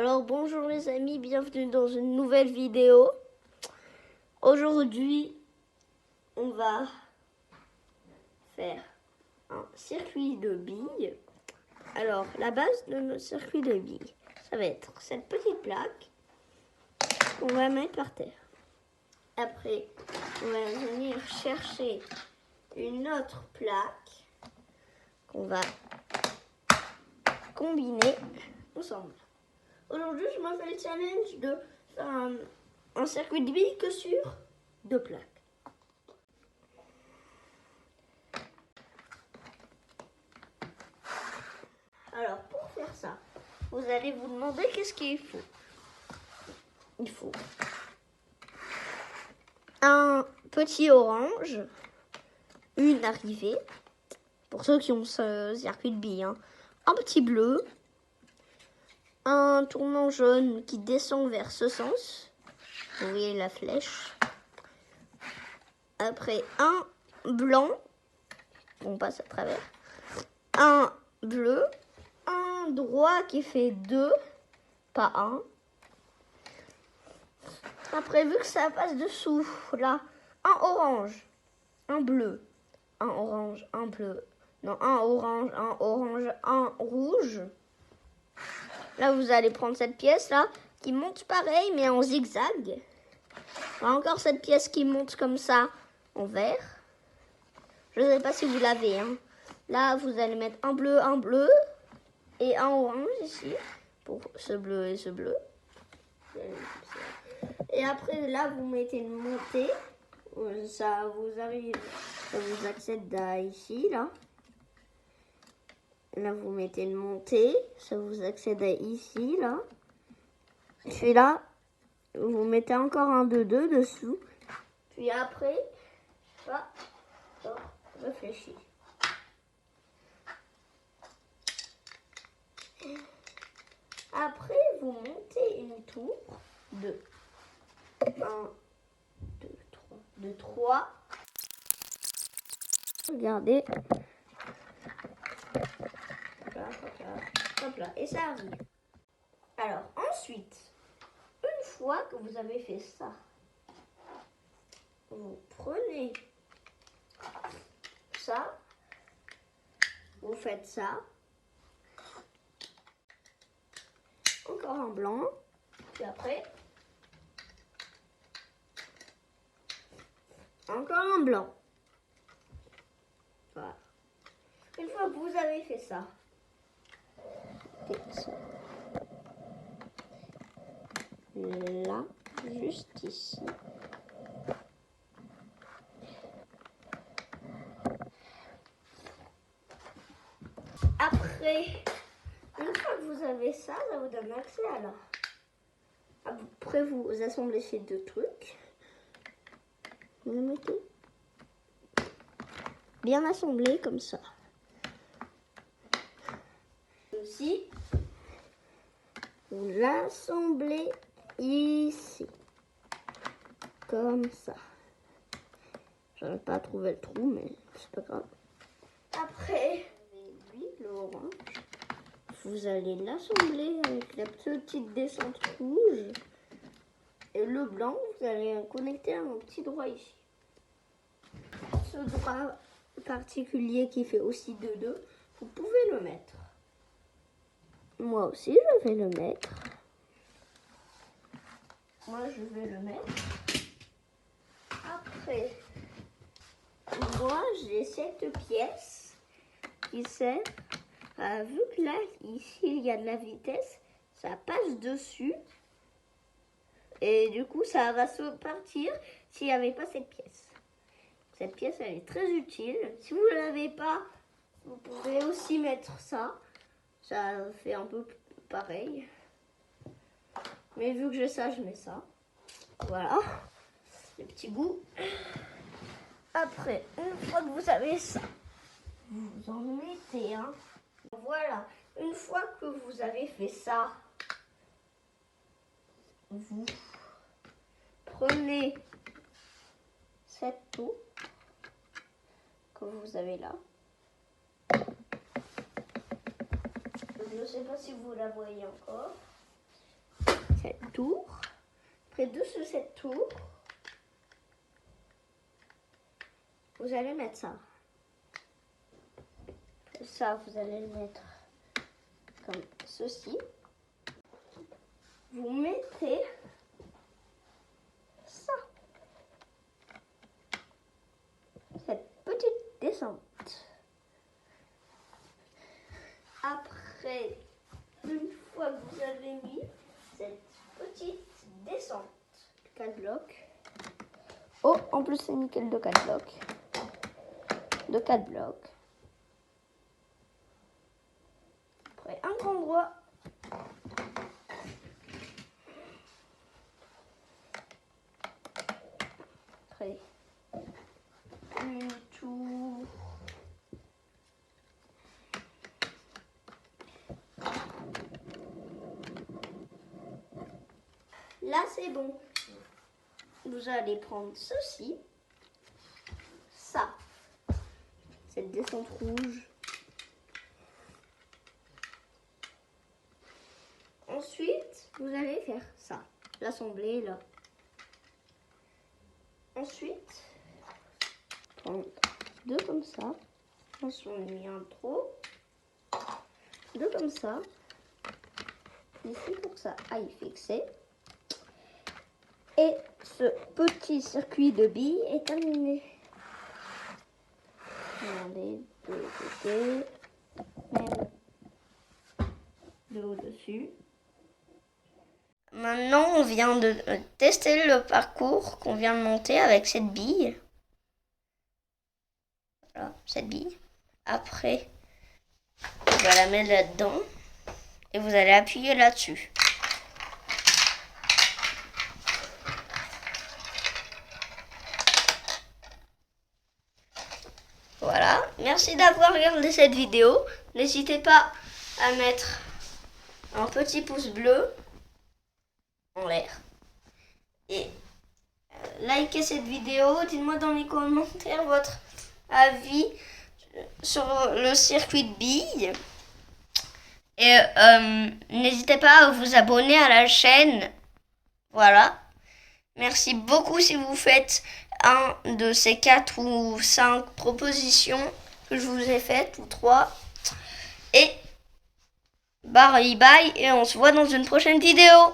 Alors bonjour les amis, bienvenue dans une nouvelle vidéo. Aujourd'hui, on va faire un circuit de billes. Alors la base de notre circuit de billes, ça va être cette petite plaque qu'on va mettre par terre. Après, on va venir chercher une autre plaque qu'on va combiner ensemble. Aujourd'hui, je me fais le challenge de faire un circuit de billes que sur 2 plaques. Alors, pour faire ça, vous allez vous demander qu'est-ce qu'il faut. Il faut un petit orange, une arrivée, pour ceux qui ont ce circuit de billes, hein. Un petit bleu, un tournant jaune qui descend vers ce sens. Vous voyez la flèche. Après, un blanc, on passe à travers. Un bleu, un droit qui fait 2, pas 1. Après, vu que ça passe dessous, là, un orange, un bleu, un orange, un bleu. Non, un orange, un rouge. Là, vous allez prendre cette pièce-là, qui monte pareil, mais en zigzag. Encore cette pièce qui monte comme ça, en vert. Je ne sais pas si vous l'avez, hein. Là, vous allez mettre un bleu, et un orange ici, pour ce bleu et ce bleu. Et après, là, vous mettez une montée. Ça vous arrive, ça vous accède à ici, là. Là, vous mettez une montée, ça vous accède à ici, là. Puis là, vous mettez encore un 2 dessous. Puis après, ça réfléchit. Après, vous montez une tour de 1, 2, 3, de 3. Regardez. Hop là, et ça arrive. Alors, ensuite, une fois que vous avez fait ça, vous prenez ça, vous faites ça, encore un blanc, puis après, encore un blanc. Voilà. Une fois que vous avez fait ça, là, juste ici. Après, une fois que vous avez ça, ça vous donne accès à là. Après, vous assemblez ces 2 trucs. Vous les mettez bien assemblés comme ça. Aussi, vous l'assemblez ici. Comme ça. J'arrive pas à trouver le trou, mais c'est pas grave. Après, l'orange, vous allez l'assembler avec la petite descente rouge. Et le blanc, vous allez connecter à un petit droit ici. Ce droit particulier qui fait aussi 2, vous pouvez le mettre. Moi aussi, je vais le mettre. Moi, je vais le mettre. Après, moi, j'ai cette pièce qui sert à, vu que là, ici, il y a de la vitesse, ça passe dessus. Et du coup, ça va se partir s'il n'y avait pas cette pièce. Cette pièce, elle est très utile. Si vous ne l'avez pas, vous pouvez aussi mettre ça. Ça fait un peu pareil. Mais vu que j'ai ça, je mets ça. Voilà. Le petit bout. Après, une fois que vous avez ça, vous en mettez un. Voilà. Une fois que vous avez fait ça, vous prenez cette tour que vous avez là. Je ne sais pas si vous la voyez encore. cette tour. Après, dessus cette tour, vous allez mettre ça. Ça, vous allez le mettre comme ceci. Vous mettez ça. Cette petite descente. Après, une fois que vous avez mis cette petite descente, 4 blocs. Oh, en plus c'est nickel de 4 blocs. De 4 blocs. Après, un grand droit. Après, une tour. Là, c'est bon. Vous allez prendre ceci, ça, cette descente rouge. Ensuite, vous allez faire ça, l'assembler là. Ensuite, prendre deux comme ça. Attention, on a mis un trop. Deux comme ça. Ici pour que ça aille fixer. Et ce petit circuit de billes est terminé. Regardez, de l'autre côté, même de au-dessus. Maintenant, on vient de tester le parcours qu'on vient de monter avec cette bille. Voilà, cette bille. Après, on va la mettre là-dedans et vous allez appuyer là-dessus. Voilà, merci d'avoir regardé cette vidéo. N'hésitez pas à mettre un petit pouce bleu en l'air. Et likez cette vidéo. Dites-moi dans les commentaires votre avis sur le circuit de billes. Et n'hésitez pas à vous abonner à la chaîne. Voilà. Merci beaucoup si vous faites un de ces 4 ou 5 propositions que je vous ai faites, ou 3. Et bye bye, et on se voit dans une prochaine vidéo.